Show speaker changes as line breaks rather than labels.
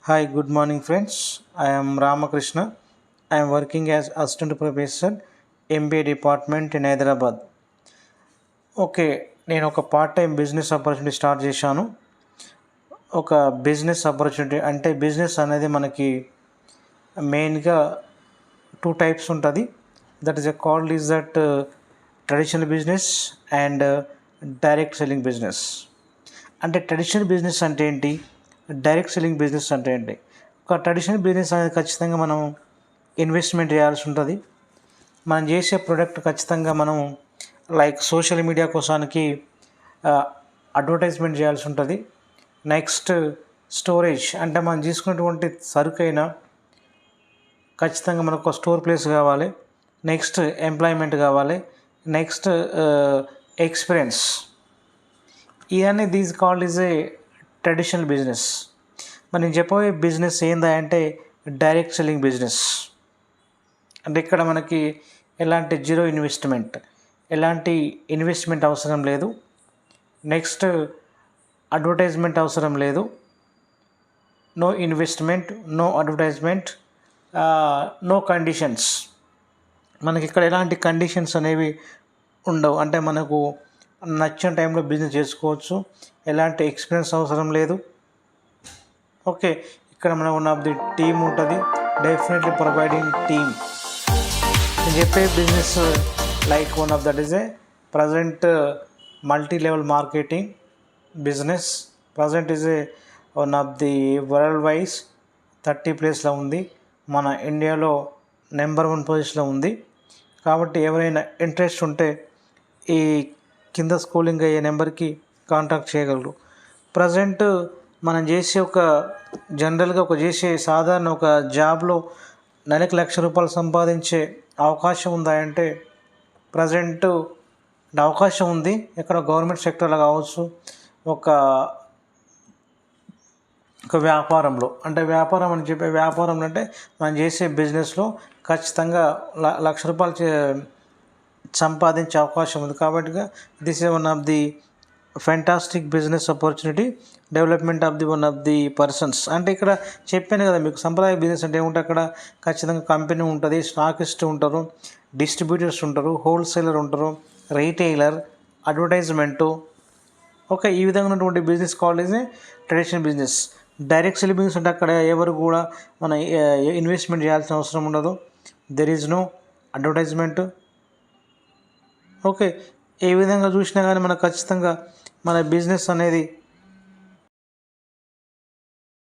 Hi, good morning, friends. I am Ramakrishna. I am working as Assistant Professor, MBA Department in Hyderabad. Okay, నేను ఒక part time business opportunity start చేశాను. ఒక business opportunity అంటే business అనేది మనకి మెయిన్గా two types ఉంటుంది. That is called is that traditional business and direct selling business. అంటే ట్రెడిషనల్ బిజినెస్ అంటే ఏంటి, డైరెక్ట్ సెల్లింగ్ బిజినెస్ అంటే ఏంటి? ఒక ట్రెడిషనల్ బిజినెస్ అనేది ఖచ్చితంగా మనం ఇన్వెస్ట్మెంట్ చేయాల్సి ఉంటుంది. మనం చేసే ప్రోడక్ట్ ఖచ్చితంగా మనం లైక్ సోషల్ మీడియా కోసానికి అడ్వర్టైజ్మెంట్ చేయాల్సి ఉంటుంది. నెక్స్ట్ స్టోరేజ్, అంటే మనం తీసుకున్నటువంటి సరుకైనా ఖచ్చితంగా మనకు ఒక స్టోర్ ప్లేస్ కావాలి. నెక్స్ట్ ఎంప్లాయ్మెంట్ కావాలి. Next experience. ఇవన్నీ these called is a traditional business. మరి నేను చెప్పబోయే బిజినెస్ ఏందా అంటే డైరెక్ట్ సెల్లింగ్ బిజినెస్. అంటే ఇక్కడ మనకి ఎలాంటి జీరో ఇన్వెస్ట్మెంట్, ఎలాంటి ఇన్వెస్ట్మెంట్ అవసరం లేదు. నెక్స్ట్ అడ్వర్టైజ్మెంట్ అవసరం లేదు. No investment, no advertisement, no conditions. మనకి ఇక్కడ ఎలాంటి కండిషన్స్ అనేవి ఉండవు. అంటే మనకు నచ్చిన టైంలో బిజినెస్ చేసుకోవచ్చు. ఎలాంటి ఎక్స్పీరియన్స్ అవసరం లేదు. ఓకే, ఇక్కడ మన వన్ ఆఫ్ ది టీమ్ ఉంటుంది. Definitely providing team. నేను చెప్పే business like one of that is a present multi level marketing business. Present is a one of the world wise 30 ప్లేస్లో ఉంది. మన ఇండియాలో నెంబర్ 1 పొజిషన్లో ఉంది. కాబట్టి ఎవరైనా ఇంట్రెస్ట్ ఉంటే ఈ కింద స్క్రోలింగ్ అయ్యే నెంబర్కి కాంటాక్ట్ చేయగలరు. ప్రజెంట్ మనం చేసే జనరల్గా చేసే సాధారణ ఒక జాబ్లో నెలకు ₹1,00,000 సంపాదించే అవకాశం ఉందా అంటే ప్రజెంట్ అవకాశం ఉంది. ఎక్కడ గవర్నమెంట్ సెక్టర్లో కావచ్చు, ఒక వ్యాపారంలో. అంటే వ్యాపారం అని చెప్పే వ్యాపారం అంటే మనం చేసే బిజినెస్లో ఖచ్చితంగా ₹1,00,000 సంపాదించే అవకాశం ఉంది. కాబట్టి this is one of the fantastic business opportunity, development of the one of the persons. అంటే ఇక్కడ చెప్పాను కదా మీకు, సంప్రదాయ బిజినెస్ అంటే ఏముంటుంది, అక్కడ ఖచ్చితంగా కంపెనీ ఉంటుంది, స్టాకిస్ట్ ఉంటారు, డిస్ట్రిబ్యూటర్స్ ఉంటారు, హోల్సేలర్ ఉంటారు, రీటైలర్, అడ్వర్టైజ్మెంటు. ఓకే, ఈ విధంగా ఉన్నటువంటి business called is a traditional business. Direct sell business అంటే అక్కడ ఎవరు కూడా మన ఇన్వెస్ట్మెంట్ చేయాల్సిన అవసరం ఉండదు. There is no advertisement. Okay, ఏ విధంగా చూసినా కానీ మనకు ఖచ్చితంగా మన బిజినెస్ అనేది